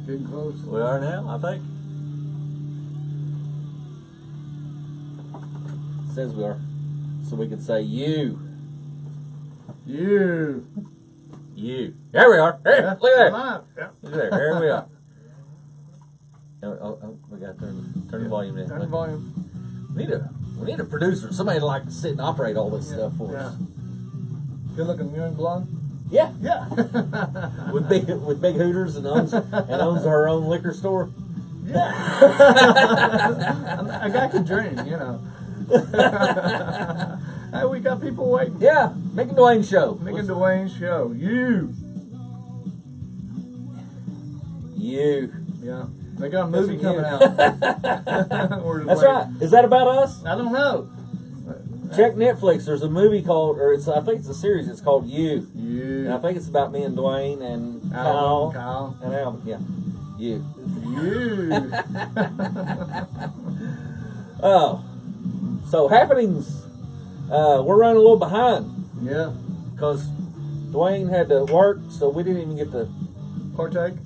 Getting close. We are now, I think. It says we are. So we can say you. You. You. There we are. Hey, Yeah, look at that. live. Yeah. Look at there. There we are. Oh, we got to turn the volume down. Turn the volume. We need a producer, somebody to like sit and operate all this stuff for us. Good looking young blonde. Yeah. Yeah. with big hooters and owns her own liquor store. Yeah. A guy can dream, you know. Hey, we got people waiting. Yeah, Mick and Duane show. Mick and Duane show. You. Yeah. They got a movie coming out. That's right. Is that about us? I don't know. Check Netflix. There's a movie called, I think it's a series. It's called You. You. And I think it's about me and Duane and Kyle. And Alvin. Yeah. You. Oh. So happenings. We're running a little behind. Yeah. Because Duane had to work, so we didn't even get to Partake?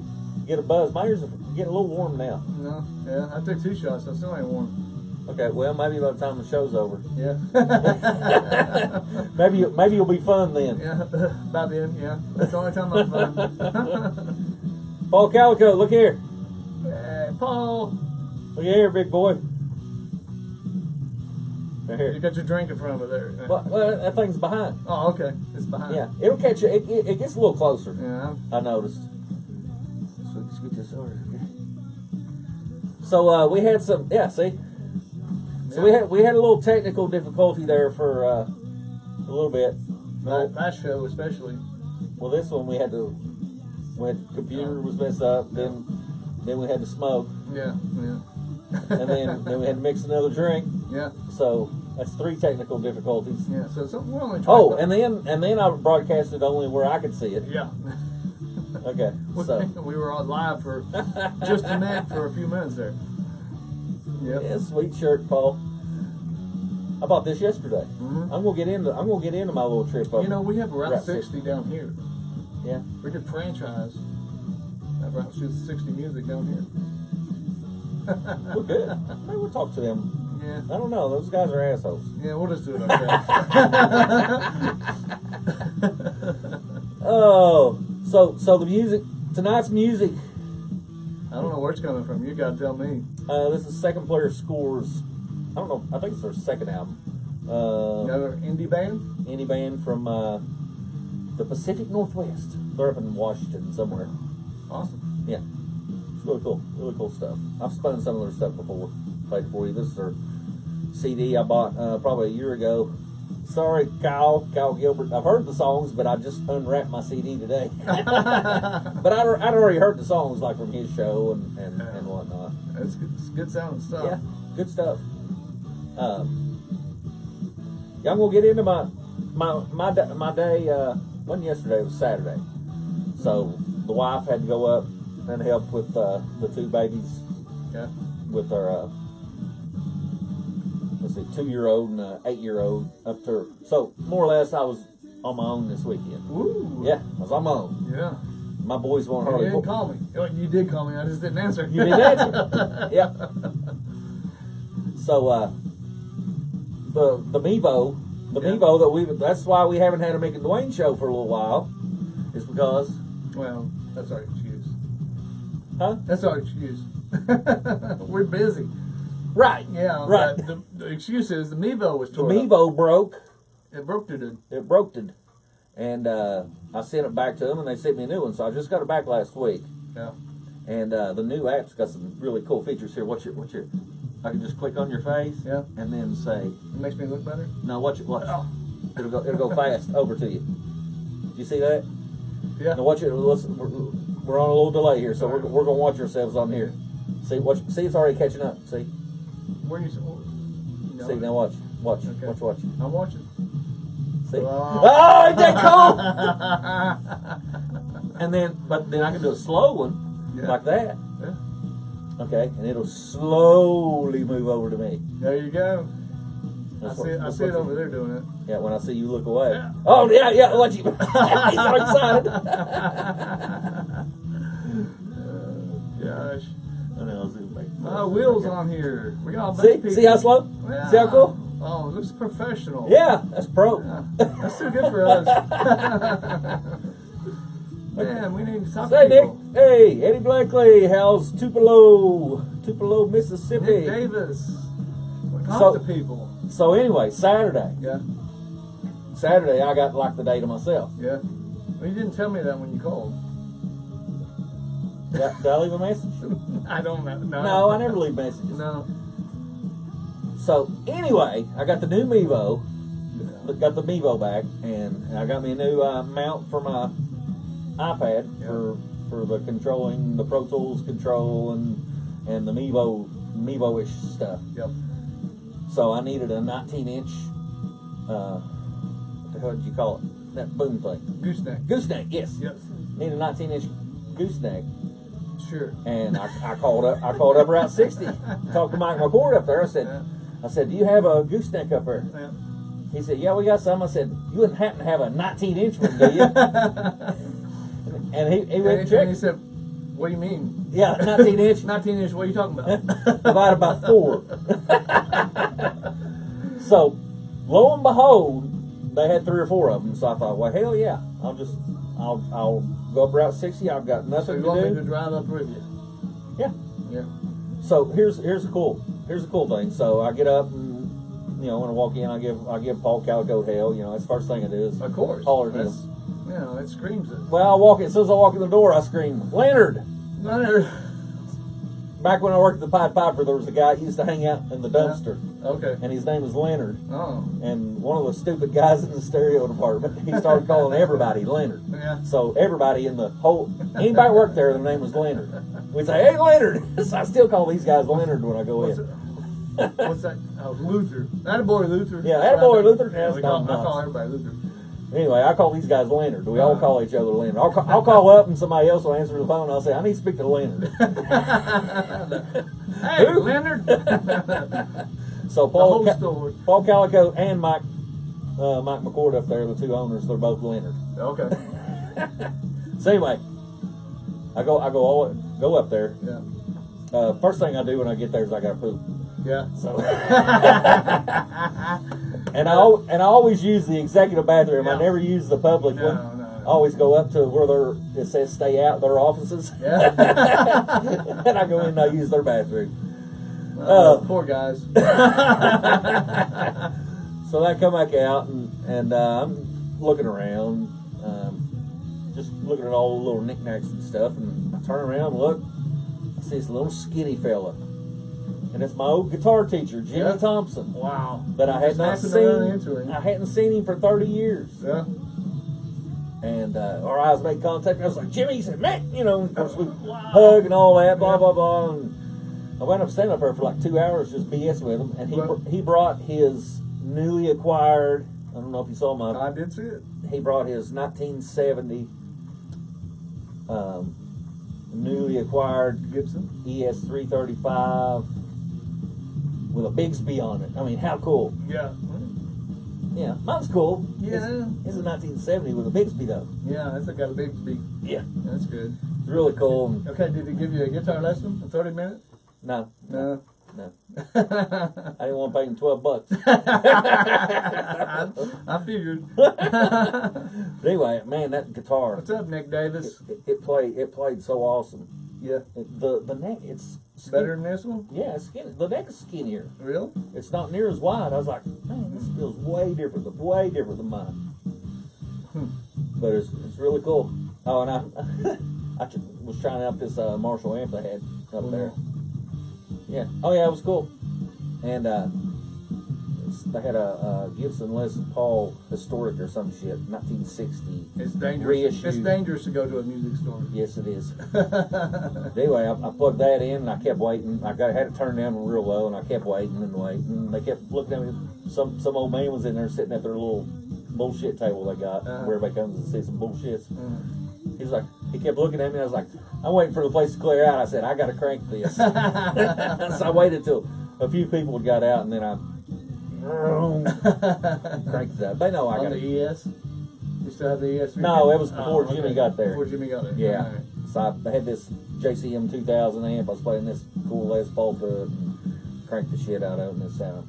get a buzz. My ears are getting a little warm now. No. Yeah. I took 2 shots. I still ain't warm. Okay, well, maybe by the time the show's over. Yeah. maybe you'll be fun then. Yeah. By then, yeah. That's the only time I'm fun. Paul Calico, look here. Hey, Paul. Look here, big boy. Right here. You got your drink in front of it there. Well, that thing's behind. Oh, okay. It's behind. Yeah, it'll catch you. It gets a little closer. Yeah. I noticed. So let's get this over here. So we had some. Yeah, see. So we had a little technical difficulty there for a little bit. That show especially. Well, this one we had the computer was messed up. Then we had to smoke. Yeah. And then we had to mix another drink. Yeah. So that's 3 technical difficulties. Yeah. So we're only trying. Oh, and then I broadcasted only where I could see it. Yeah. Okay. So we were on live for just a minute for a few minutes there. Yep. yeah, sweet shirt, Paul. I bought this yesterday. Mm-hmm. I'm gonna get into my little trip up. You know, we have Route 60 down here. Yeah. We could franchise that Route 60 music down here. We're good. Maybe we'll talk to them. Yeah. I don't know. Those guys are assholes. Yeah, we'll just do it ourselves. Oh, so the music tonight's music. I don't know where it's coming from. You gotta tell me. This is Second Player Scores. I don't know. I think it's their second album. Another indie band? Indie band from the Pacific Northwest. They're up in Washington somewhere. Awesome. Yeah, it's really cool stuff. I've spun some of their stuff before. Played for you. This is their CD I bought probably a year ago. Sorry, Kyle Gilbert. I've heard the songs, but I just unwrapped my CD today. But I'd already heard the songs like from his show and whatnot. It's good sounding stuff. Yeah, good stuff. Yeah, I'm gonna get into my day. Wasn't yesterday? It was Saturday. So the wife had to go up and help with the 2 babies. Yeah. With our 2-year-old and 8-year-old up to her. So more or less, I was on my own this weekend. Ooh. Yeah, I was on my own. Yeah. My boys won't You hardly. didn't call me. Oh, you did call me. I just didn't answer. You didn't answer. Yeah. So the Mevo that that's why we haven't had a Mick and Duane show for a little while, is because. Well, that's our excuse. Huh? That's our excuse. We're busy. Right. Yeah. Right. The excuse is the Mevo was The tore up. Mevo broke. It broke it. It broke it. And I sent it back to them, and they sent me a new one. So I just got it back last week. Yeah. And the new app's got some really cool features here. What's your? I can just click on your face. Yeah. And then say. It makes me look better. No, watch. Oh. It'll go fast over to you. Do you see that? Yeah. Now watch it. We're on a little delay here, so we're gonna watch ourselves on here. See, see, it's already catching up. See. Where you? See, now watch. Okay. Watch. I'm watching. See? Oh. Oh, ain't that cool? And then I can do a slow one, like that. Yeah. Okay, and it'll slowly move over to me. There you go. I That's see it over there doing it. Yeah, when I see you look away. Yeah. Oh, yeah, watch you. He's so excited. Wheels on here. We got all See? people. See how slow? Yeah. See how cool? Oh, it looks professional. Yeah, that's pro. Yeah. That's too good for us. Man, we need to talk Say, to Nick. people. Hey, Eddie Blackley. How's Tupelo, Mississippi? Nick Davis. Talk So- to people. So anyway, Saturday Yeah. I got like the day to myself. Yeah. Well, you didn't tell me that when you called. Did I leave a message? I don't know. No, I never leave messages. No. So anyway, I got the new Mevo. Got the Mevo back, and I got me a new mount for my iPad for the controlling the Pro Tools control and the Mevo-ish stuff. Yep. So I needed a 19-inch. What the hell did you call it? That boom thing. Gooseneck. Gooseneck. Yes. Yep. Need a 19-inch gooseneck. Sure. And I called up Route 60. Talked to Mike McCord up there. I said, do you have a gooseneck up there? Yeah. He said, yeah, we got some. I said, you wouldn't happen to have a 19-inch one, do you? And he went and And he checked. said, what do you mean? Yeah, 19-inch. 19 inch, what are you talking about? Divided by 4. So, lo and behold, they had 3 or 4 of them. So I thought, well, hell yeah, I'll go up Route 60. I've got So nothing you to want me do. to drive up with you? Yeah. Yeah. So here's the cool thing. So I get up and when I walk in, I give Paul Calico hell. That's the first thing I do is Of course. holler at him. It screams it. Well, as soon as I walk in the door, I scream, Leonard. Leonard. Back when I worked at the Pied Piper, there was a guy who used to hang out in the dumpster, Okay. and his name was Leonard. Oh. And one of the stupid guys in the stereo department, he started calling everybody Leonard. Yeah. So everybody in the whole, anybody worked there, their name was Leonard. We'd say, hey, Leonard. So I still call these guys Leonard when I go in. What's that? Oh, Luther. Attaboy Luther. Yeah, attaboy Luther. Yeah, That's I not call everybody Luther. Anyway, I call these guys Leonard. We all call each other Leonard. I'll call up and somebody else will answer the phone and I'll say, I need to speak to Leonard. Hey, Who? Leonard. So The whole story. Paul Calico and Mike McCord up there, the 2 owners, they're both Leonard. Okay. So anyway, I go up there. Yeah. First thing I do when I get there is I gotta poop. Yeah. So and I always use the executive bathroom. I never use the public one. No. I always go up to where it says stay out, their offices. Yeah. And I go in and I use their bathroom. Poor guys. So I come back out and I'm looking around, just looking at all the little knickknacks and stuff, and I turn around and look, I see this little skinny fella. And it's my old guitar teacher, Jimmy Thompson. Wow. That I had Just not happened to run seen. into him. I hadn't seen him for 30 years. Yeah. And our eyes made contact. And I was like, Jimmy, he said, Mac, and of course we hug and all that, blah, blah, blah. And I wound up standing up there for like 2 hours just BS with him. And he brought his newly acquired, I don't know if you saw my... I did see it. He brought his 1970 newly acquired Gibson. ES335 with a Bigsby on it. I mean, how cool. Yeah. Yeah, mine's cool. Yeah. It's a 1970 with a Bigsby though. Yeah, that's got a big beat. Yeah. That's good. It's really cool. And Okay, did he give you a guitar lesson in 30 minutes? no. No. I didn't want to pay him $12. I figured. But anyway, man, that guitar. What's up, Nick Davis? It played so awesome. Yeah. The neck, it's skinny. Better than this one? Yeah, it's skinny. The neck is skinnier. Real? It's not near as wide. I was like, man, this feels way different than mine. But it's really cool. Oh, and I was trying out this Marshall amp they had up there. Yeah. Oh yeah, it was cool. And they had a Gibson Les Paul Historic or some shit, 1960. It's dangerous. Reissue. It's dangerous to go to a music store. Yes, it is. Anyway, I plugged that in and I kept waiting. I had it turned down real low and I kept waiting and waiting. And they kept looking at me. Some old man was in there sitting at their little bullshit table they got where everybody comes to see some bullshits. He's like, he kept looking at me and I was like, I'm waiting for the place to clear out. I said, I got to crank this. So I waited till a few people got out and then I cranked it up. They know I got the it. ES? You still have the ES? No, it was before Jimmy got there. Before Jimmy got there. Yeah. Right. So I had this JCM 2000 amp. I was playing this cool Les Paul to it and cranked the shit out of it, and it sounded.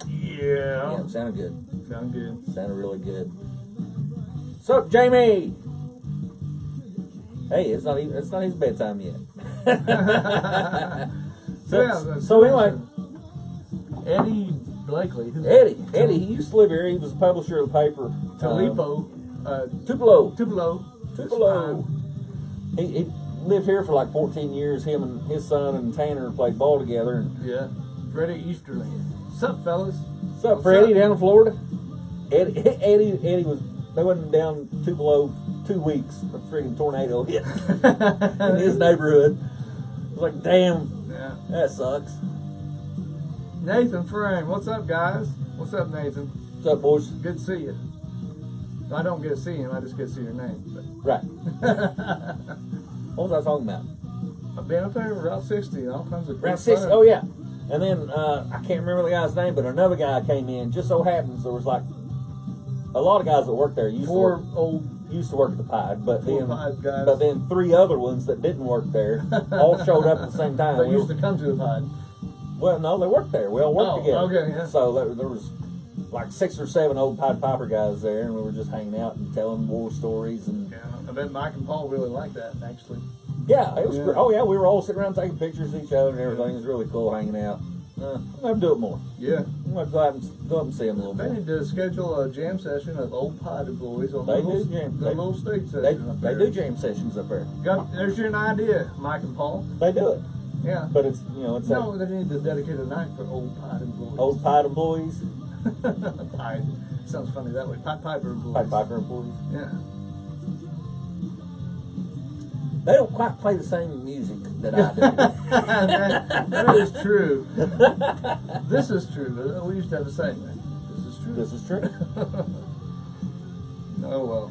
Yeah. It sounded good. Sound good. Sounded really good. What's up, Jamie? Hey, it's not his bedtime yet. so anyway, Eddie Blakely. Eddie, he used to live here. He was a publisher of the paper. Tupelo. He lived here for like 14 years. Him and his son and Tanner played ball together. And yeah, Freddie Easterling. What's up, fellas? What's up, Freddie? Down in Florida. Eddie was. They went down Tupelo 2 weeks. A freaking tornado hit in his neighborhood. I was like, damn, that sucks. Nathan Frame, what's up, guys? What's up, Nathan? What's up, boys? Good to see you. I don't get to see him, I just get to see your name. But. Right. What was I talking about? I've been up there, Route 60, all kinds of Route 60, oh yeah. And then, I can't remember the guy's name, but another guy came in. Just so happens there was like a lot of guys that worked there used to work at the Pied, but then 3 other ones that didn't work there all showed up at the same time. They used to come to the Pied. Well, no, they worked there. We all worked together. Okay, yeah. So there was like 6 or 7 old Pied Piper guys there, and we were just hanging out and telling war stories. And yeah, I bet Mike and Paul really liked that, actually. Yeah, it was great. Oh yeah, we were all sitting around taking pictures of each other and everything. It was really cool hanging out. I'm going to do it more. Yeah. I'm going to go up and see them a little bit. They need to schedule a jam session of old Pied employees on the little state session. They do jam sessions up there. There's your idea, Mike and Paul. They do it. Yeah. But it's, No, they need to dedicate a night for old Pied employees. Old Pied employees? Pied. Sounds funny that way. Pied Piper employees. Pied Piper employees? Yeah. They don't quite play the same music that I do. that is true. This is true. We used to have a saying. This is true. Oh, well.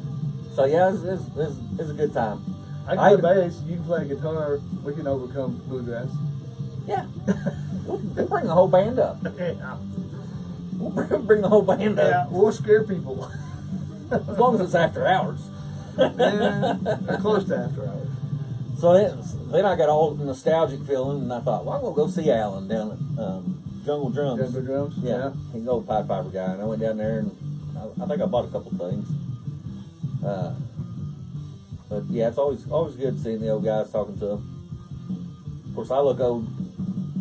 So, yeah, it's a good time. I can play bass. You can play guitar. We can overcome bluegrass. Yeah. We'll bring the whole band up. Yeah. We'll bring the whole band up. Yeah, we'll scare people. As long as it's after hours. Yeah, or close to after hours. So then I got all nostalgic feeling, and I thought, well, I'm going to go see Alan down at Jungle Drums. Jungle Drums? Yeah. He's an old Pied Piper guy, and I went down there, and I think I bought a couple things. But yeah, it's always good seeing the old guys talking to them. Of course, I look old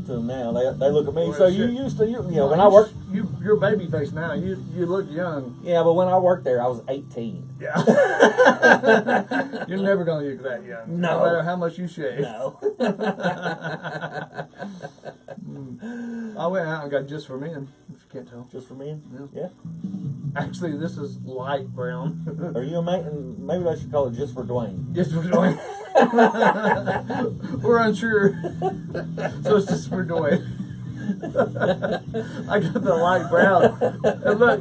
to them now. They look at me. Well, so you used to, when I worked. You're baby face now. You look young. Yeah, but when I worked there, I was 18. Yeah. You're never going to look that young. No. No matter how much you shave. No. I went out and got Just for Men, if you can't tell. Just for Men? Yeah. Actually, this is light brown. Are you a mate? And maybe I should call it Just for Duane. Just for Duane. We're unsure. So it's Just for Duane. I got the light brown. And look,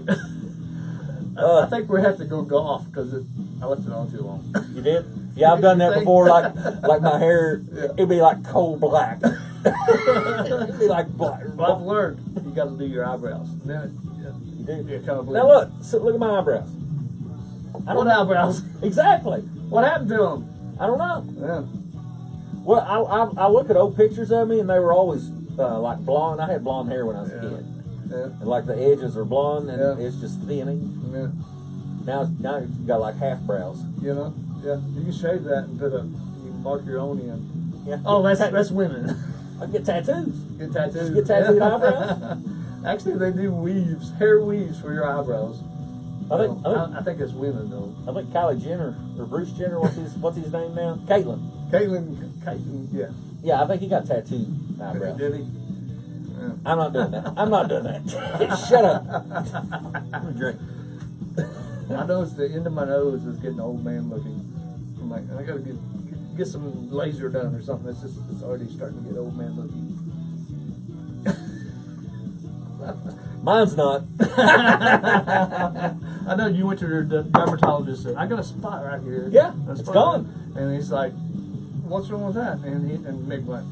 I think we have to go golf because I left it on too long. You did? Yeah, I've done that before. Like my hair, it'd be like coal black. It'd be like black. Well, I've learned you got to do your eyebrows. Then you do. Yeah, kind of now look at my eyebrows. What eyebrows? Exactly. What happened to them? I don't know. Yeah. Well, I look at old pictures of me, and they were always like blonde. I had blonde hair when I was a kid. Yeah. And like the edges are blonde, and it's just thinning. Yeah. Now you got like half brows. You know. Yeah. You can shave that and you can mark your own in. Yeah. Oh, that's women. I get tattoos. Get tattoos. Just get tattooed eyebrows. Actually, they do weaves, hair weaves for your eyebrows. I think it's women though. I think Kylie Jenner or Bruce Jenner. What's his name now? Caitlyn. Yeah. Yeah, I think he got tattooed eyebrows. Did he? Yeah. I'm not doing that. I'm not doing that. Shut up. I'm gonna drink. I noticed the end of my nose is getting old man looking. I'm like, I gotta get some laser done or something. It's already starting to get old man looking. Mine's not. I know you went to your dermatologist and said, I got a spot right here. Yeah, it's gone. And he's like, what's wrong with that? And Mick went,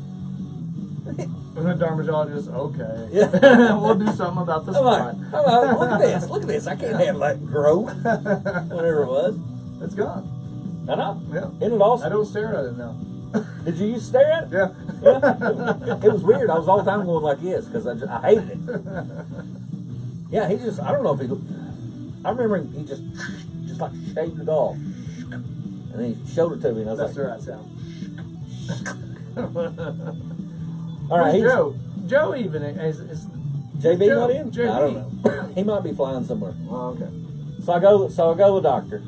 and the dermatologist, okay. Yeah. We'll do something about this spot. Look at this. Look at this. I can't have that grow. Whatever it was. It's gone. I know. Yeah. Isn't it awesome? I don't stare at it now. Did you used to stare at it? Yeah. Yeah. It was weird. I was all the time going like this because I hated it. Yeah, he just, I don't know if I remember he just like shaved it off. And then he showed it to me and I was That's like. the right sound. All right, Joe. Joe even is JB Joe, not in? JB. I don't know. He might be flying somewhere. Oh, okay. So I go to the doctor.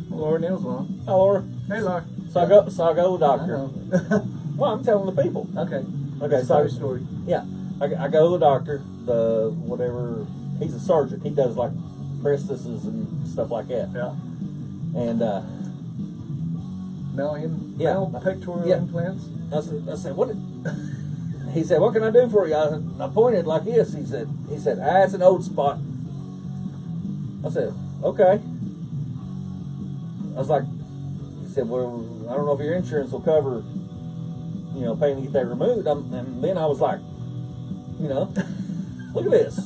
Laura Neal's on. Hi, Laura. Hey, Laura. So I go to the doctor. I know. Well, I'm telling the people. Okay. Okay, Story. Yeah, I go to the doctor. The whatever, he's a surgeon. He does like breastises and stuff like that. Yeah. And Male pectoral implants. I said, what? He said, what can I do for you? I pointed like this. He said, it's an old spot. I said, okay. I was like, he said, well, I don't know if your insurance will cover, paying to get that removed. And then I was like, look at this.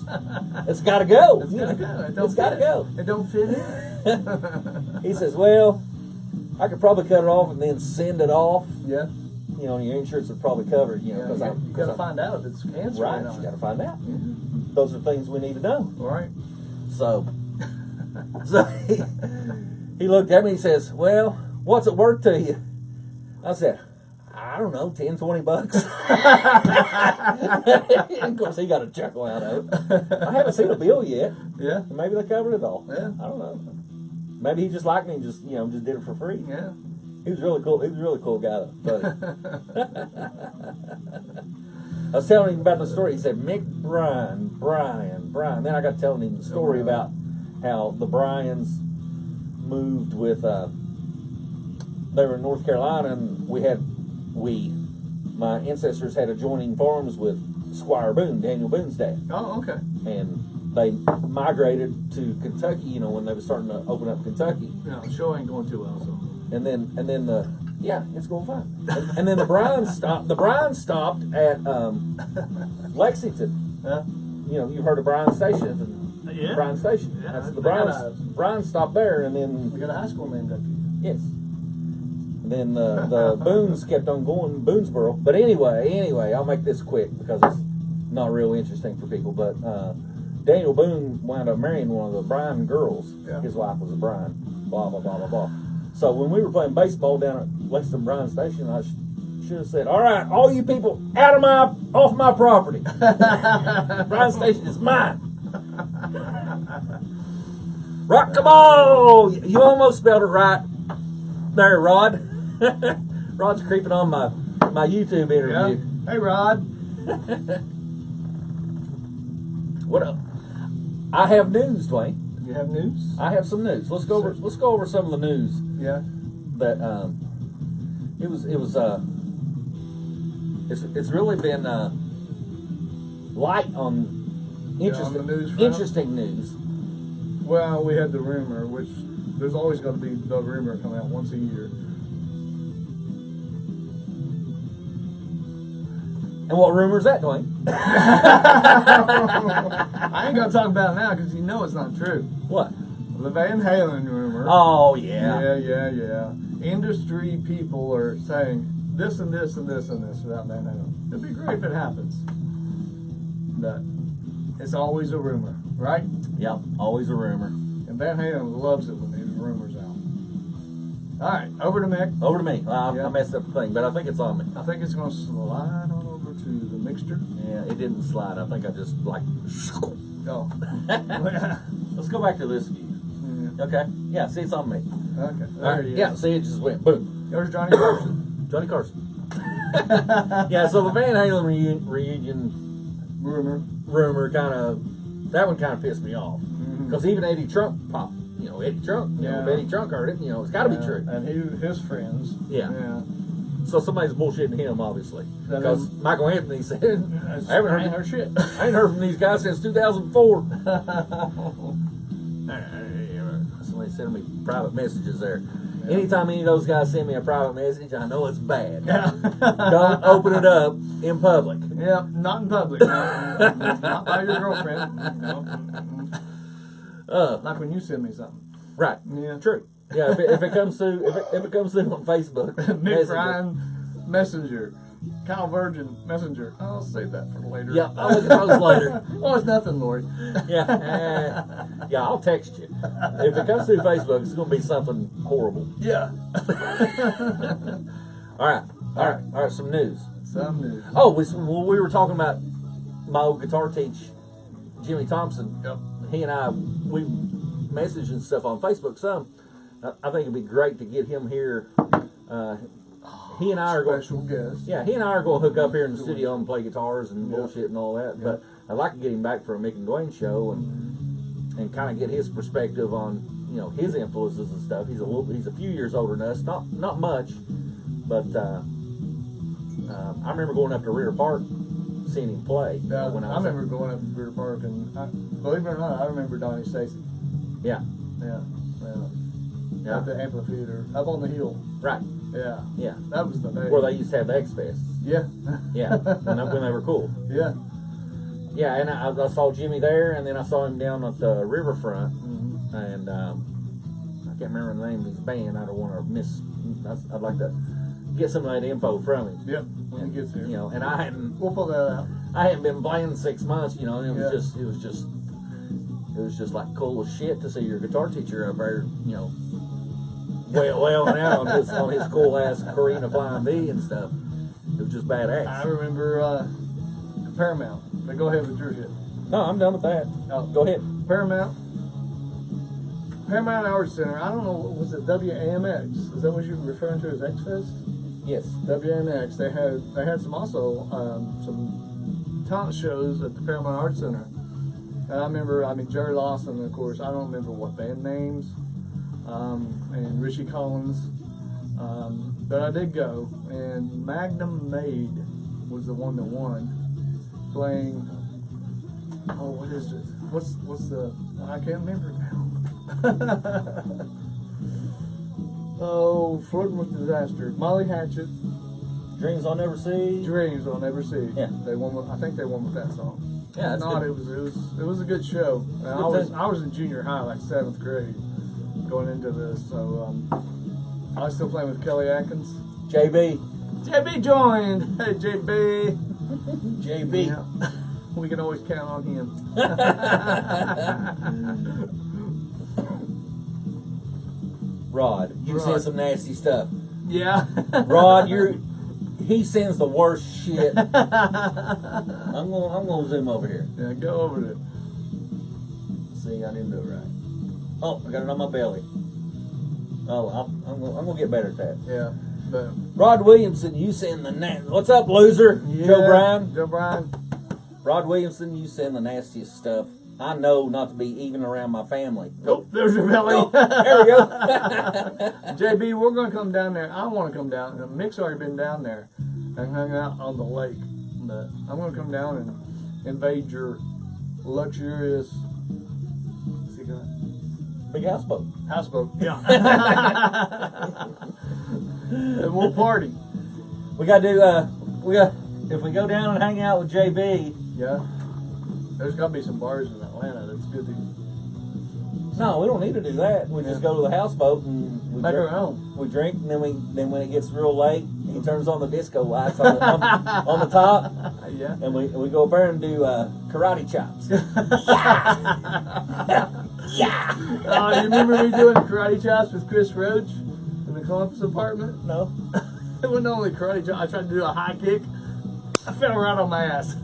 It's got to go. It's got to go. It's got to go. It don't fit in. He says, well, I could probably cut it off and then send it off. Yeah. Your insurance would probably cover it, because you got to find out if it's cancer right, or not. you got to find out. Mm-hmm. Those are things we need to know. All right. So he looked at me and he says, well, what's it worth to you? I said, I don't know, 10, 20 bucks. Of course, he got a chuckle out of it. I haven't seen a bill yet. Yeah. Maybe they covered it all. Yeah. I don't know. Maybe he just liked me and just did it for free. Yeah. He was really cool. He was a really cool guy, though. I was telling him about the story. He said, Mick, Brian. Then I got telling him the story about how the Bryans moved with, they were in North Carolina, and my ancestors had adjoining farms with Squire Boone, Daniel Boone's dad. Oh, okay. And they migrated to Kentucky, when they were starting to open up Kentucky. Yeah, the show ain't going too well, so. And then it's going fine. And then the Bryan stopped at Lexington. Yeah. You've heard of Bryan Station. Yeah. Bryan Station. Yeah, That's the Bryan stopped there, and then we got a high school named after you. yes. And then the Boones kept on going, Boonesboro. But anyway, I'll make this quick because it's not real interesting for people. But Daniel Boone wound up marrying one of the Bryan girls. Yeah. His wife was a Bryan. Blah blah blah blah blah. So when we were playing baseball down at Lexington Bryan Station, I should have said, "All right, all you people off my property. Bryan Station is mine." Rock the ball! You almost spelled it right there, Rod. Rod's creeping on my YouTube interview. Yeah. Hey, Rod. What up? I have news, Dwayne. You have news? I have some news. Let's go over some of the news. Yeah. That it's really been light on on the news front? interesting news. Well, we had the rumor, which there's always going to be the rumor coming out once a year. And what rumor is that, Dwayne? I ain't going to talk about it now because you know it's not true. What? The Van Halen rumor. Oh yeah. Yeah. Industry people are saying this and this and this and this about Van Halen. It'd be great if it happens. But it's always a rumor, right? Yep, always a rumor. And Van Halen loves it when there's rumors out. All right, over to Mick. Over to me. I Yeah. messed up the thing, but I think it's on me. I think it's going to slide on over to the mixture. Yeah, it didn't slide. I think I just like. Oh. Let's go back to this view. Yeah. Okay. Yeah. See, it's on me. Okay. All There right. he is. Yeah. See, it just went boom. There's Johnny Carson. Johnny Carson. Yeah. So the Van Halen reunion rumor that one kind of pissed me off because even Eddie Trunk popped. Eddie Trunk. Yeah. If Eddy Trunk heard it, it's got to be true. And his friends. Yeah. So somebody's bullshitting him, obviously, That because is- Michael Anthony said, "I haven't ain't heard heard shit. I ain't heard from these guys since 2004." Somebody sending me private messages there. Yeah. Anytime any of those guys send me a private message, I know it's bad. Don't open it up in public. Yeah, not in public. Not by your girlfriend. No. Like when you send me something. Right. Yeah. True. Yeah, if it comes through, if it comes through on Facebook, Mick Ryan Messenger. Kyle Virgin Messenger. I'll save that for later. Yeah, I'll look at those later. Oh, it's nothing, Lori. Yeah, yeah, I'll text you. If it comes through Facebook, it's going to be something horrible. Yeah. All right. Some news. Some news. Oh, we were talking about my old guitar teach, Jimmy Thompson. Yep. He and I, we messaged and stuff on Facebook some. I think it'd be great to get him here. He and I are special guest. Yeah, he and I are going to hook up here in the studio and play guitars and bullshit and all that. But I'd like to get him back for a Mick and Duane show and kind of get his perspective on his influences and stuff. He's a few years older than us, not much, but I remember going up to Rear Park seeing him play. Yeah, when I remember going up to Rear Park and believe it or not, I remember Donnie Stacy. Yeah. At the amphitheater up on the hill. Right. Yeah. That was the day. Where they used to have the X Fest. Yeah. Yeah. when they were cool. Yeah. Yeah, and I saw Jimmy there, and then I saw him down at the riverfront, and I can't remember the name of his band. I don't want to miss. I'd like to get some of that info from him. Yep. When he gets here. And I hadn't. We'll pull that out. I hadn't been playing in 6 months. And it was just like cool as shit to see your guitar teacher up there. Wailing out on his cool ass Carina Flying V and stuff. It was just badass. I remember Paramount. But go ahead with your shit. No, I'm done with that. Oh. Go ahead. Paramount Arts Center. I don't know. Was it WAMX? Is that what you're referring to as X Fest? Yes. WAMX. They had some talent shows at the Paramount Arts Center. And I remember. Jerry Lawson, of course. I don't remember what band names. And Richie Collins. But I did go, and Magnum Maid was the one that won, playing. Oh, what is it? What's the? I can't remember now. Oh, Freudian was disaster. Molly Hatchet. Dreams I'll Never See. Dreams I'll Never See. Yeah. They won. I think they won with that song. Yeah, if not, it was a good show. I was in junior high, like 7th grade, going into this. So I was still playing with Kelly Atkins. JB joined. Hey, JB. JB. Yeah. We can always count on him. Rod, you send some nasty stuff. Yeah. Rod, he sends the worst shit. I'm gonna zoom over here. Yeah, go over there. See, I didn't do it right. Oh, I got it on my belly. Oh, I'm gonna get better at that. Yeah. But Rod Williamson, you send the what's up, loser? Yeah, Joe Bryan. Rod Williamson, you send the nastiest stuff. I know not to be even around my family. Nope, there's your belly. Oh, there we go. JB, we're going to come down there. I want to come down. Mick's already been down there and hung out on the lake. But I'm going to come down and invade your luxurious Big houseboat. Houseboat, yeah. And we'll party. We got to do, if we go down and hang out with JB. Yeah. There's got to be some bars in Atlanta that's good to. No, we don't need to do that. We just go to the houseboat and make our own. We drink, and then when it gets real late, he turns on the disco lights on the top. Yeah. And we go up there and do karate chops. Yeah. You remember me doing karate chops with Chris Roach in the Columbus apartment? No. It wasn't only karate chops. I tried to do a high kick. I fell right on my ass.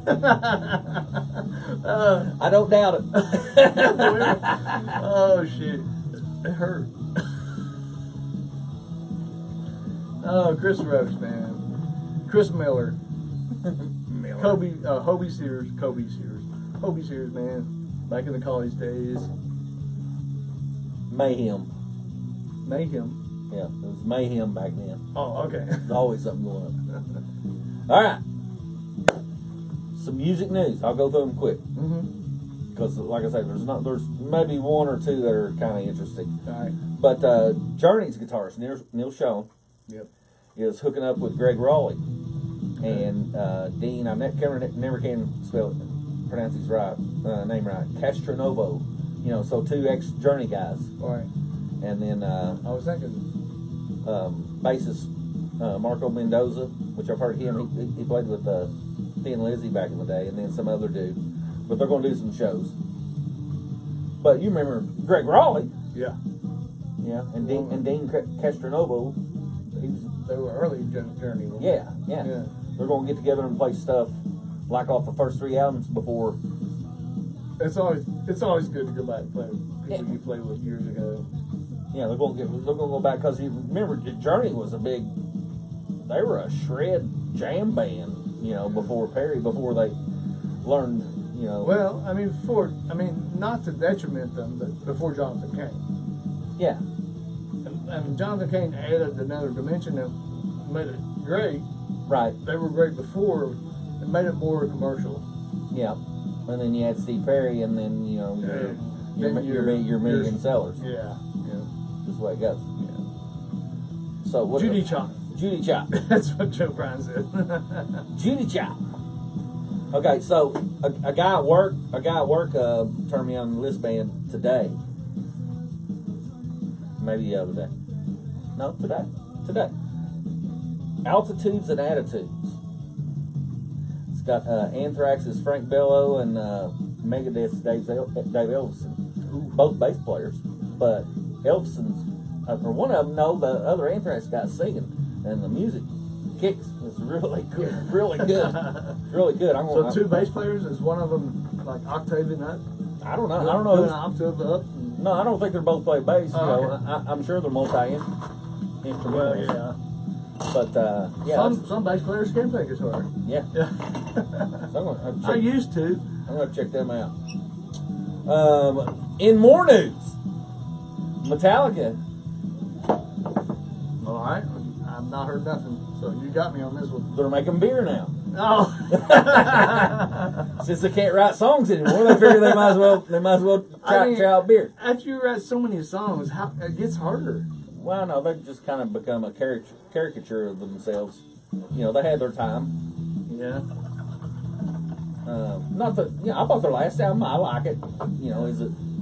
I don't doubt it. Oh shit, it hurt. Oh, Chris Roach, man. Chris Miller. Hobie Sears, man. Back in the college days. Mayhem. Yeah, it was mayhem back then. Oh, okay. There's always something going on. All right. Some music news. I'll go through them quick. Because, like I said, there's maybe one or two that are kind of interesting. All right. But Journey's guitarist Neil Schon is hooking up with Greg Raleigh and Dean. I never can pronounce his name right. Castronovo. So two ex-Journey guys. All right. and then I was thinking, bassist Marco Mendoza, which I've heard him. He played with Thin Lizzy back in the day, and then some other dude. But they're going to do some shows. But you remember Greg Raleigh? yeah, And Dean Castronovo. they were early Journey. Yeah. They're going to get together and play stuff like off the first 3 albums before. It's always good to go back and play with people you played with years ago. Yeah, they're going to go back because you remember Journey was they were a shred jam band, before before they learned, Well, not to detriment them, but before Jonathan Cain. Yeah. Jonathan Cain added another dimension that made it great. Right. They were great before. It made it more commercial. Yeah. And then you had Steve Perry, and then your million sellers. Yeah. That's the way it goes. Yeah. So what? Judy Chop. Judy Chop. That's what Joe Bryan said. Judy Chop. Okay, so a guy at work turned me on the list band today. Maybe the other day. No, today. Altitudes and Attitudes. It's got Anthrax's Frank Bello and Megadeth's Dave Ellefson. Both bass players. But Ellefson's, or one of them, the other Anthrax guy's singing. And the music kicks. It's really good. Really good. Really good. So two bass players, is one of them like octaving up? I don't know. Doing an octave up? No, I don't think they're both play bass. Okay. I'm sure they're multi-instrumental. Well, yeah. But some bass players can play guitar. Yeah. So I used to. I'm gonna check them out. In more news, Metallica. All right, I've not heard nothing. So you got me on this one. They're making beer now. Oh. Since they can't write songs anymore, they figure they might as well try out beer. After you write so many songs, it gets harder. Well, no, they've just kind of become a caricature of themselves. They had their time. Yeah. Not that I bought their last album. I like it.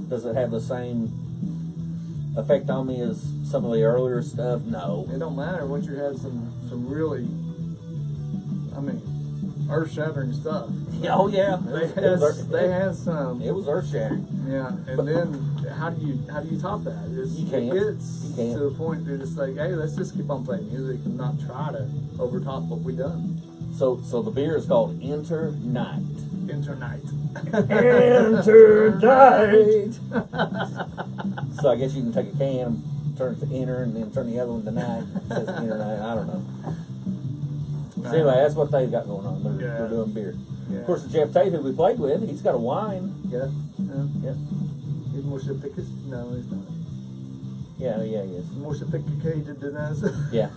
Does it have the same effect on me as some of the earlier stuff? No. It don't matter. Once you had some really, earth-shattering stuff. Oh yeah. They had some. It was earth-shattering. Yeah, and then how do you top that? You can't. It gets to the point that it's like, hey, let's just keep on playing music and not try to overtop what we done. So the beer is called Enter Night. Enter Night. Enter Night. So I guess you can take a can and turn it to Enter, and then turn the other one to Night. It says Enter Night. I don't know. So anyway, that's what they've got going on. They're doing beer. Yeah. Of course, Jeff Tate, who we played with, he's got a wine. Yeah. Yeah. He's more sophisticated. No, he's not. Yeah, he is. More sophisticated than us. Yeah.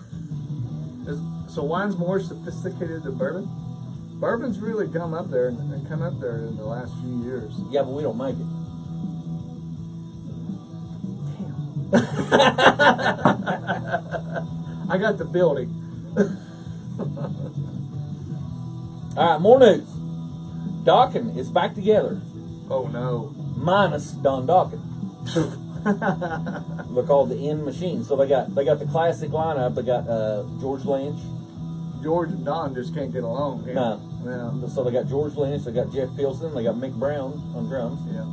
So wine's more sophisticated than bourbon? Bourbon's really come up there and come up there in the last few years. Yeah, but we don't make it. Damn. I got the building. All right, more news. Dokken is back together. Oh no. Minus Don Dokken. They're called the End Machine. So they got the classic lineup. They got George Lynch. George and Don just can't get along. No. Yeah. So they got George Lynch. They got Jeff Pilson. They got Mick Brown on drums. Yeah.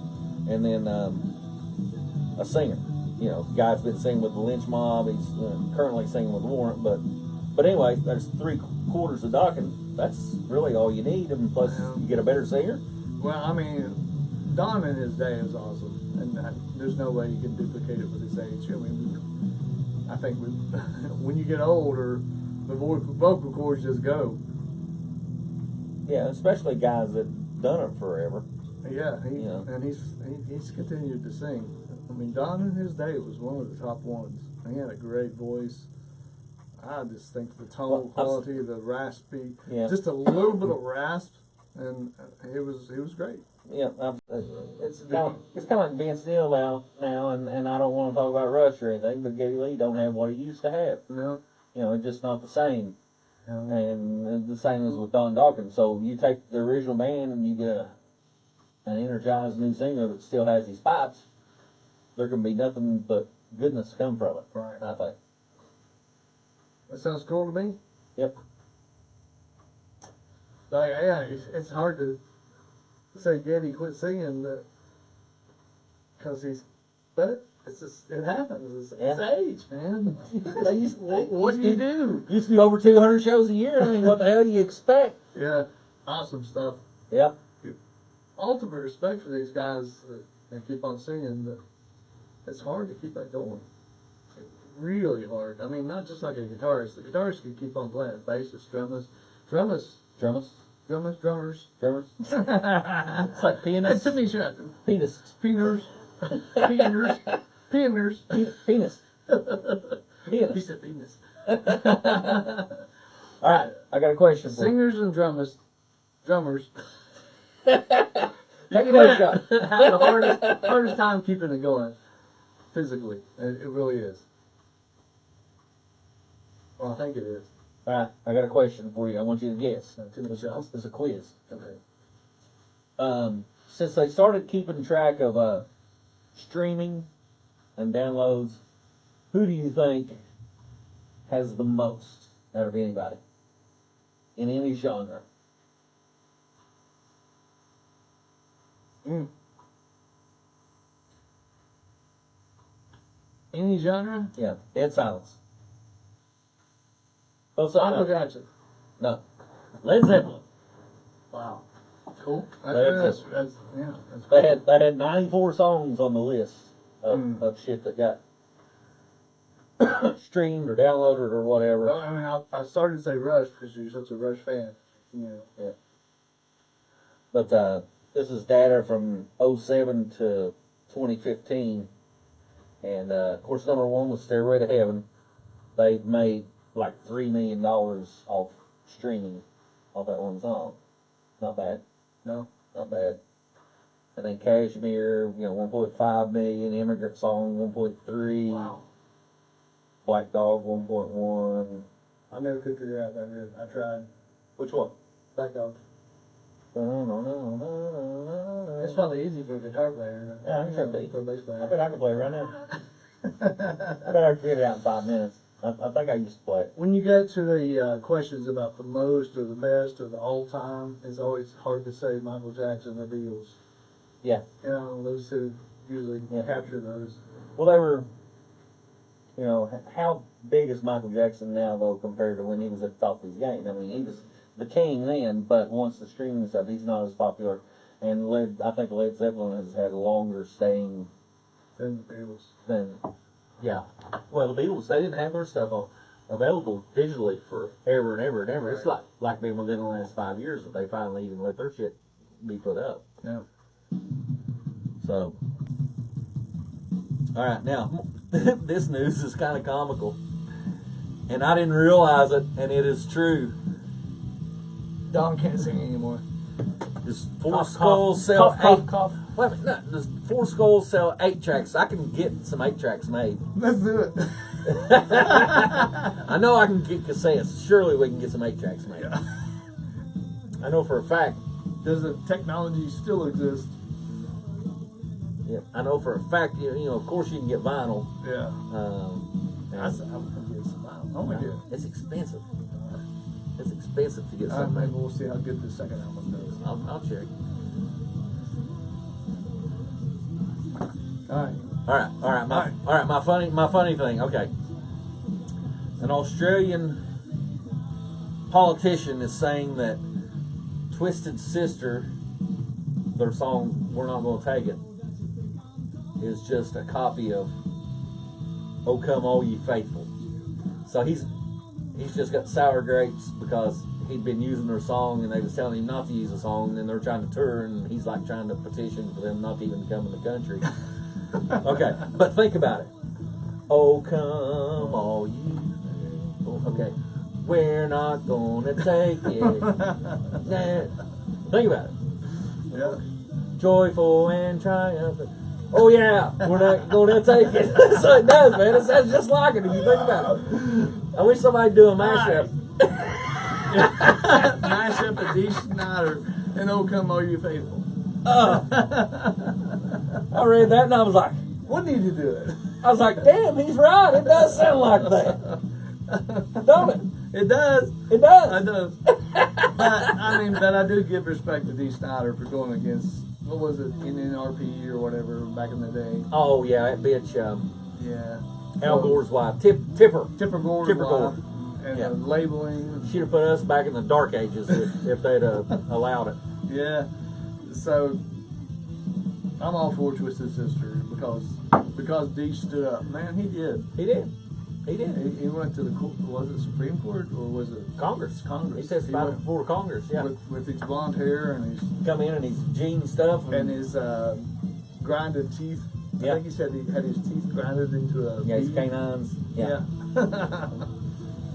And then a singer. Guy's been singing with the Lynch Mob. He's currently singing with Warrant. But anyway, there's 3/4 of Dokken. That's really all you need, and plus you get a better singer. Well, Don in his day was awesome, and there's no way you can duplicate it with his age. I think when you get older, the vocal cords just go. Yeah, especially guys that done it forever. Yeah, and he's continued to sing. Don in his day was one of the top ones. He had a great voice. I just think the tone quality, the raspy, just a little bit of rasp, and it was great. Yeah, it's kind of like being still now, and I don't want to talk about Rush or anything, but Geddy Lee don't have what he used to have. No. It's just not the same. And the same as with Don Dokken. So you take the original band and you get an energized new singer that still has his pipes. There can be nothing but goodness come from it. Right. I think. That sounds cool to me. Yep. Like, yeah, it's hard to say Geddy quit singing because but it's just, it happens. It's age, man. What do you do? Used to do over 200 shows a year. I mean, what the hell do you expect? Yeah, awesome stuff. Yep. Ultimate respect for these guys that keep on singing, but it's hard to keep that going. Really hard. I mean, not just like a guitarist. The guitarist can keep on playing. Bassists, drummers. Drummers. It's like pianists. To me, shut. Pianists. Pianers. Penis. He said penis. All right, I got a question for you. Singers and drummers. Take another shot. Have the hardest time keeping it going. Physically. It really is. Well, I think it is. All right, I got a question for you. I want you to guess. Too many shots. It's a quiz. Okay. Since they started keeping track of streaming and downloads, who do you think has the most out of anybody in any genre? Any genre? Yeah, dead silence. Michael Jackson. No. Led Zeppelin. Wow. Cool. That's Cool. They had 94 songs on the list of shit that got streamed or downloaded or whatever. Well, I mean, I started to say Rush because you're such a Rush fan. You know. Yeah. But this is data from 07 to 2015. And of course, number one was Stairway to Heaven. They've made like $3 million off streaming off that one song. Not bad. No. Not bad. And then Kashmir, 1.5 million. Immigrant Song, 1.3. Wow. Black Dog, 1.1. I never could figure out that. I tried. Which one? Black Dog. No. It's probably easy for a guitar player. Yeah, I'm sure it'd be. For a bass player. I bet I can play it right now. I bet I can figure it out in 5 minutes. I think I used to play it. When you get to the questions about the most or the best or the all time, it's always hard to say Michael Jackson or Beatles. Yeah. You know, those two usually capture those. Well, they were, how big is Michael Jackson now, though, compared to when he was at the top of his game? I mean, he was the king then, but once the streaming stuff, he's not as popular. And I think Led Zeppelin has had longer staying Than the Beatles. Yeah. Well, the Beatles, they didn't have their stuff available digitally for ever and ever and ever. It's like been within the last 5 years that they finally even let their shit be put up. Yeah. So, all right, now, this news is kind of comical. And I didn't realize it, and it is true. Don can't sing anymore. Does Four Skulls sell cough. Wait a minute, no, does Four Skulls sell 8 tracks? I can get some 8 tracks made. Let's do it. I know I can get cassettes. Surely we can get some 8 tracks made. Yeah. I know for a fact. Does the technology still exist? Yeah, I know for a fact. Of course you can get vinyl. Yeah. And I'm gonna get some vinyl. I'm gonna get it. It's expensive. It's expensive to get All right, something. maybe we'll see how good the second album does. I'll check. All right. My funny thing. Okay. An Australian politician is saying that Twisted Sister, their song "We're Not Gonna Take It," is just a copy of "Oh Come All Ye Faithful." So he's just got sour grapes because he'd been using their song and they was telling him not to use the song, and then they're trying to tour and he's like trying to petition for them not to even come in the country. Okay, but think about it. Oh come all you. Okay, we're not gonna take it. Nah. Think about it. Yeah. Joyful and triumphant. Oh yeah, we're not gonna take it. So it does, man. It sounds just like it if you think about it. I wish somebody'd do a mashup. Mashup of Dee Snider and "Oh Come All You Faithful." I read that and I was like, What need to do it? I was like, damn, he's right. It does sound like that. Don't it? It does. It does. I do. But I do give respect to Dee Snyder for going against, what was it, NRP or whatever back in the day. Oh, yeah, that bitch, Yeah. Al Gore's wife, Tipper. Tipper Gore's Tipper wife. Gore. And Yeah. the labeling. She'd have put us back in the dark ages if they'd allowed it. Yeah. So, I'm all for Twisted Sister because Dee stood up. Man, he did. He did. He did. He went to the court. Was it Supreme Court or was it Congress. Congress. He testified went before Congress, yeah. with his blonde hair and his Come in and his jean stuff. and his grinded teeth. Yeah. I think he said he had his teeth grinded into a his V. canines. Yeah. Yeah.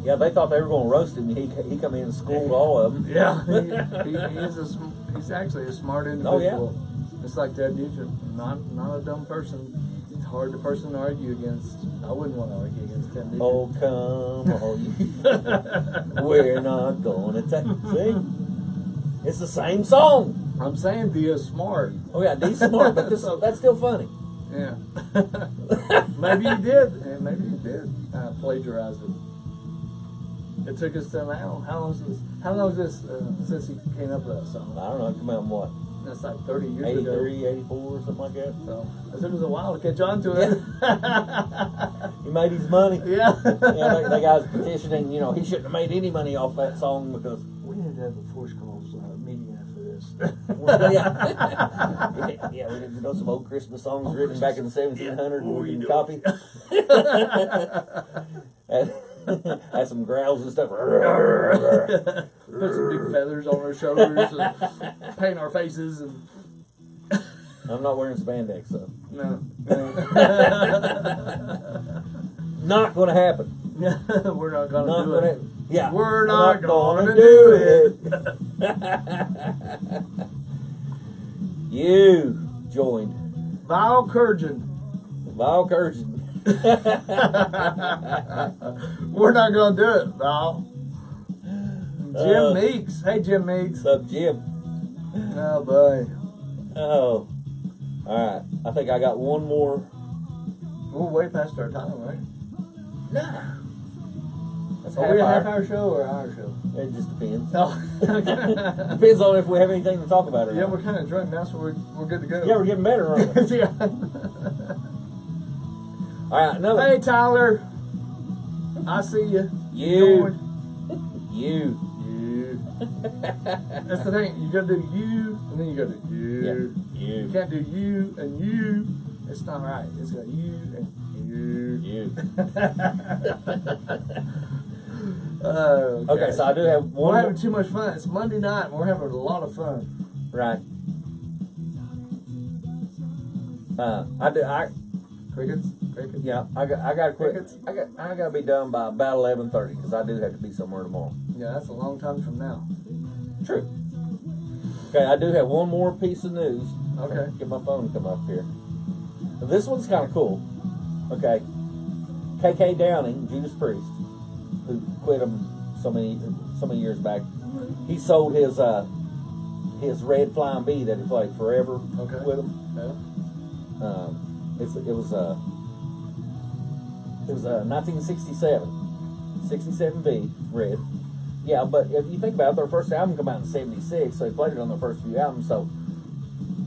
Yeah, they thought they were going to roast him. He come in and schooled all of them. Yeah. He's actually a smart individual. Oh, yeah. It's like that dude, not a dumb person. It's hard to person to argue against. I wouldn't want to argue against Tim. Oh, come on, you. We're not going to take. See? It's the same song. I'm saying Dee is smart. Oh, yeah, Dee's smart, but that's still funny. Yeah. Maybe he did. And maybe he did plagiarize it. It took us to now. How long is this since he came up with that song? I don't know, come out in what? That's like 30 years 83, ago. 84, something like that. So it took us a while to catch on to it. He made his money. Yeah. Yeah, the guy's petitioning, he shouldn't have made any money off that song because. We had to have a force calls meeting after this. Yeah, we didn't know some old Christmas songs written back in the 1700s. What were We you can doing? copy. Had some growls and stuff. Put some big feathers on our shoulders and paint our faces and. I'm not wearing spandex, so. No. Not going to happen. We're not gonna do it. Yeah. We're not gonna do it. You joined Vile Kurgan. Vile Kurgan. We're not gonna do it, Val. Jim Meeks. Hey, Jim Meeks. What's up, Jim? Oh, boy. Oh. Alright. I think I got one more. We're way past our time, right? Nah. That's Are we a half half hour show or an hour show? It just depends. Oh. Depends on if we have anything to talk about or Yeah, not. we're kind of drunk now, so we're good to go. Yeah, we're getting better, aren't we? Yeah. Alright, another. Hey, Tyler. I see you. You. That's the thing. You gotta do you, and then you gotta do you. Yeah. You can't do you and you. It's not right. It's got you and you. Okay, so I do have We're one. having too much fun. It's Monday night, and we're having a lot of fun. Right. Crickets. Yeah, I got to quit. Crickets. I got to be done by about 11:30 because I do have to be somewhere tomorrow. Yeah, that's a long time from now. True. Okay, I do have one more piece of news. Okay. Get my phone to come up here. Now, this one's kind of cool. Okay. KK Downing, Judas Priest, who quit him so many years back, he sold his Red Flying B that he played forever with him. Yeah. It was 1967, 67B Red. Yeah, but if you think about it, their first album came out in '76, so he played it on their first few albums. So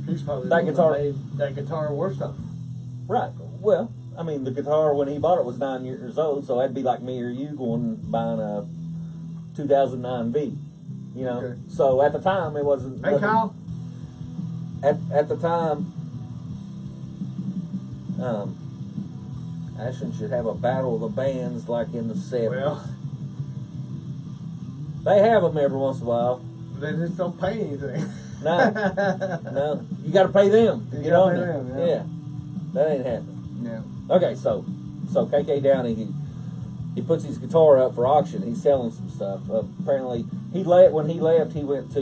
He's probably That the one guitar- made that guitar worse stuff. right, well, I mean, the guitar when he bought it was 9 years old, so that'd be like me or you buying a 2009 V. Okay. So at the time it wasn't. Hey, nothing- Kyle. At the time, Ashland should have a battle of the bands like in the 70s. Well, They have them every once in a while. they just don't pay anything. No, you got to pay them. You Get gotta on pay there. them, yeah. Yeah, that ain't happening. Yeah. Okay, so KK Downing, he puts his guitar up for auction. He's selling some stuff. Apparently, when he left, he went to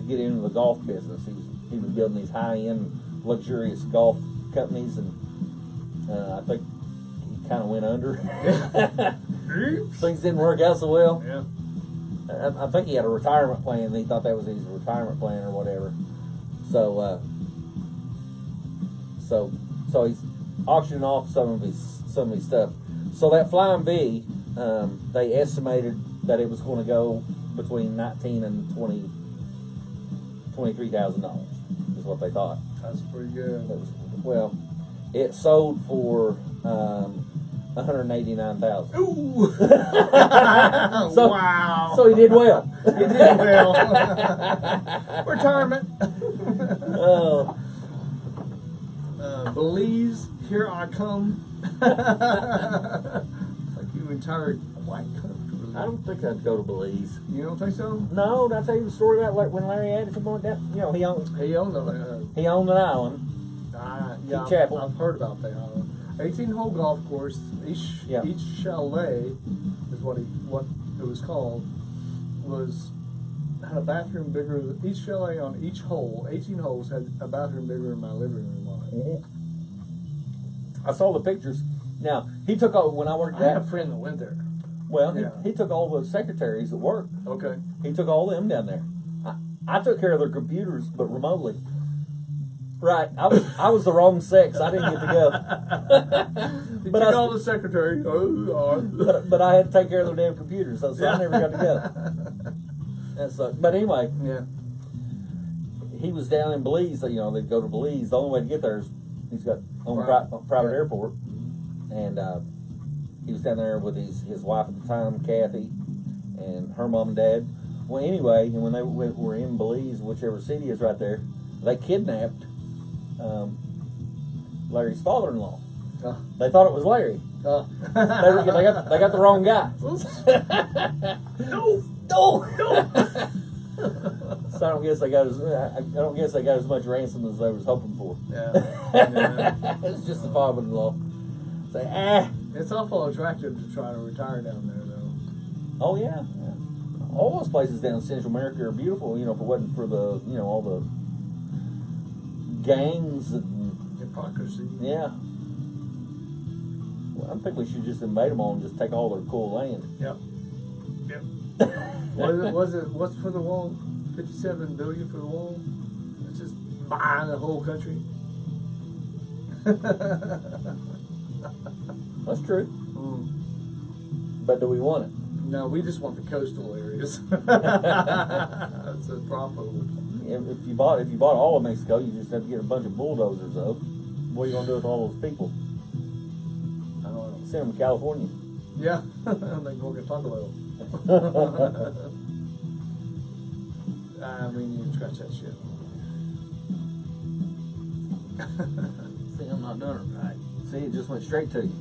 get into the golf business. He was building these high-end, luxurious golf companies, and I think he kind of went under. Things didn't work out so well. Yeah. I think he had a retirement plan, and he thought that was his retirement plan or whatever. So auctioning off some of his stuff. So that Flying V, they estimated that it was going to go between $19,000 and $23,000 is what they thought. That's pretty good. Well, it sold for $189,000. Ooh! So, wow! So he did well. He did well. Retirement. Oh. Belize, here I come. Like you retired white country. I don't think I'd go to Belize. You don't think so? No, did I tell you the story about when Larry Addison went down? You know, he owned an island. Yeah, Chapel. I've heard about that island. 18-hole golf course. Each chalet is what it was called. Had a bathroom bigger. Each chalet on each hole, 18 holes, had a bathroom bigger than my living room on it. Mm-hmm. I saw the pictures. Now he took all when I worked. I had a friend that went there. Well, he took all the secretaries at work. Okay. He took all them down there. I took care of their computers, but remotely. Right, I was the wrong sex. I didn't get to go. But took all the secretaries. But I had to take care of their damn computers, so I never got to go. But anyway, he was down in Belize. You know, they'd go to Belize. The only way to get there is he's got private airport, and he was down there with his wife at the time, Kathy, and her mom and dad. Well, anyway, and when they were in Belize, whichever city is right there, they kidnapped Larry's father-in-law. They thought it was Larry. They got the wrong guy. No. So I don't guess they got as much ransom as they was hoping for. Yeah. It's just the father-in-law. Say, It's awful attractive to try to retire down there, though. Oh yeah. All those places down in Central America are beautiful. You know, if it wasn't for the all the gangs and hypocrisy. Yeah. Well, I think we should just invade them all and just take all their cool land. Yep. What's for the wall? $57 billion for the wall? It's just buy the whole country. That's true. But do we want it? No, we just want the coastal areas. That's profitable. If you bought all of Mexico, you just have to get a bunch of bulldozers though. What are you gonna do with all those people? I don't know. Send them to California. Yeah, I think we're gonna talk about it. We need to scratch that shit. See, I'm not doing it right. See, it just went straight to you.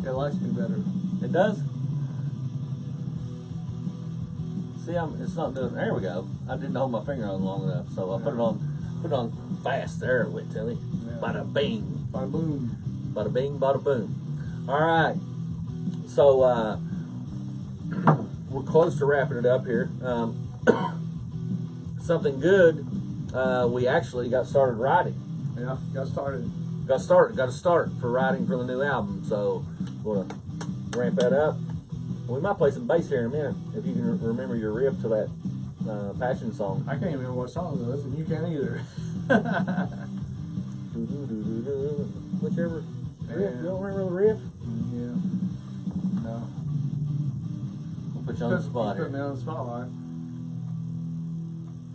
It likes me better. It does? See, it's not doing. There we go. I didn't hold my finger on long enough, so I put it on fast. There it went, Tilly. Yeah. Bada bing. Bada boom. Bada bing, bada boom. All right. So we're close to wrapping it up here. Something good. We actually got started writing. Yeah, got a start for writing for the new album. So we'll ramp that up. We might play some bass here in a minute if you can remember your riff to that Passion song. I can't remember what song it was, and you can't either. Whichever riff. You don't remember the riff? Yeah. No. We'll put you on the spot here. Put me on the spotlight.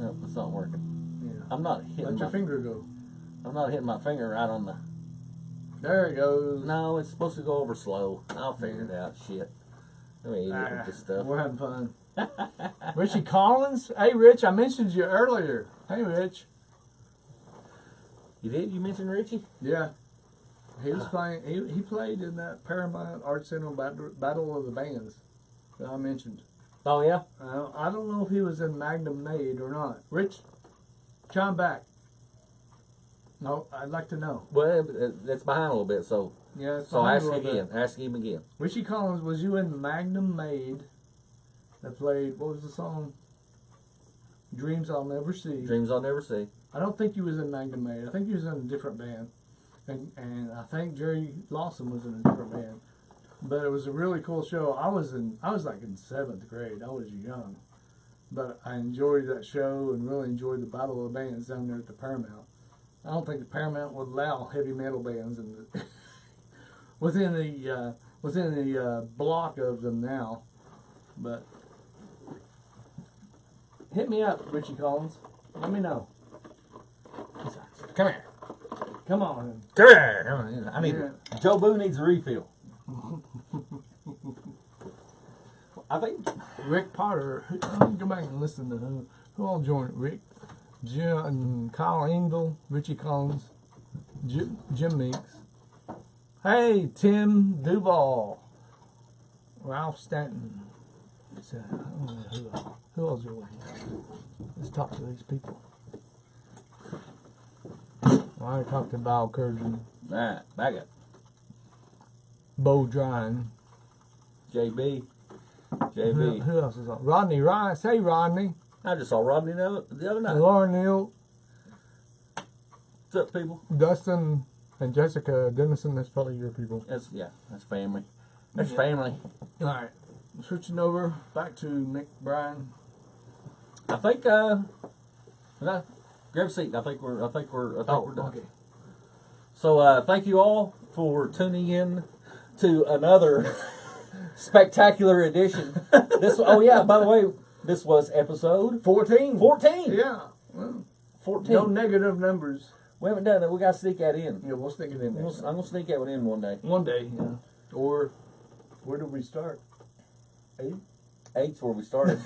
No, it's not working. Yeah. I'm not hitting. Let your finger go. I'm not hitting my finger right on the. There it goes. No, it's supposed to go over slow. I'll figure it out. Shit. Let me edit this stuff. We're having fun. Richie Collins. Hey, Rich, I mentioned you earlier. Hey, Rich. You did? You mentioned Richie? Yeah. He was playing. He played in that Paramount Art Center Battle of the Bands that I mentioned. Oh yeah. I don't know if he was in Magnum Made or not. Rich, chime back. No, I'd like to know. Well, that's behind a little bit, so yeah. So ask again. Ask him again. Richie Collins, was you in Magnum Made? That played, what was the song? Dreams I'll Never See. Dreams I'll Never See. I don't think you was in Magnum Made. I think you was in a different band. And I think Jerry Lawson was in a different band. But it was a really cool show. I was like in 7th grade. I was young. But I enjoyed that show and really enjoyed the Battle of the Bands down there at the Paramount. I don't think the Paramount would allow heavy metal bands in the within the block of them now. But hit me up, Richie Collins. Let me know. Come here. Come on. Come here. I need Joe Boo needs a refill. I think Rick Potter. Let me go back and listen to who all joined. Rick, Jim, Kyle Engel, Richie Collins, Jim Meeks. Hey, Tim Duval, Ralph Stanton. So, I don't know who else joined. Let's talk to these people. I already talked to Val Kurgan, Alright, back up. Bo Drine. JB. Who else is on? Rodney Rice. Hey, Rodney. I just saw Rodney the other night. Lauren Neal, What's up, people? Dustin, and Jessica Dennison. That's probably your people. That's family. That's family. All right, switching over back to Mick Bryan. I think grab a seat. I think we're done. Okay. So thank you all for tuning in to another spectacular edition. By the way, this was episode 14. 14. Yeah. Well, 14. no negative numbers. We haven't done it. We got to sneak that in. Yeah, we'll stick it in there. I'm going to sneak that one in one day. One day, yeah. Or where did we start? 8? 8's where we started.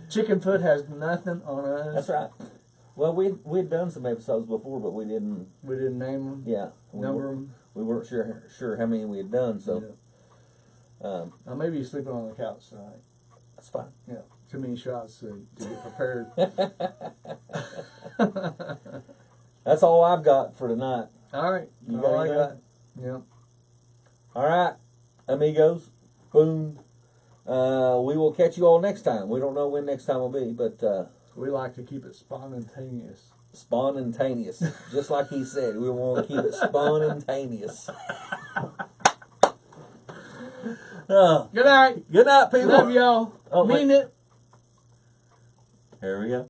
Chickenfoot has nothing on us. That's right. Well, we'd done some episodes before, but we didn't. We didn't name them. Yeah. Number them. We weren't sure how many we had done, so. Yeah. Maybe you're sleeping on the couch tonight. That's fine. Yeah. Too many shots to get prepared. That's all I've got for tonight. All right. You got all I anything? got. Yeah. All right, amigos. Boom. We will catch you all next time. We don't know when next time will be, but we like to keep it spontaneous. Spontaneous. Just like he said, we want to keep it spontaneous. Good night. Good night, people. Love y'all. Oh, Mean it. Here we go.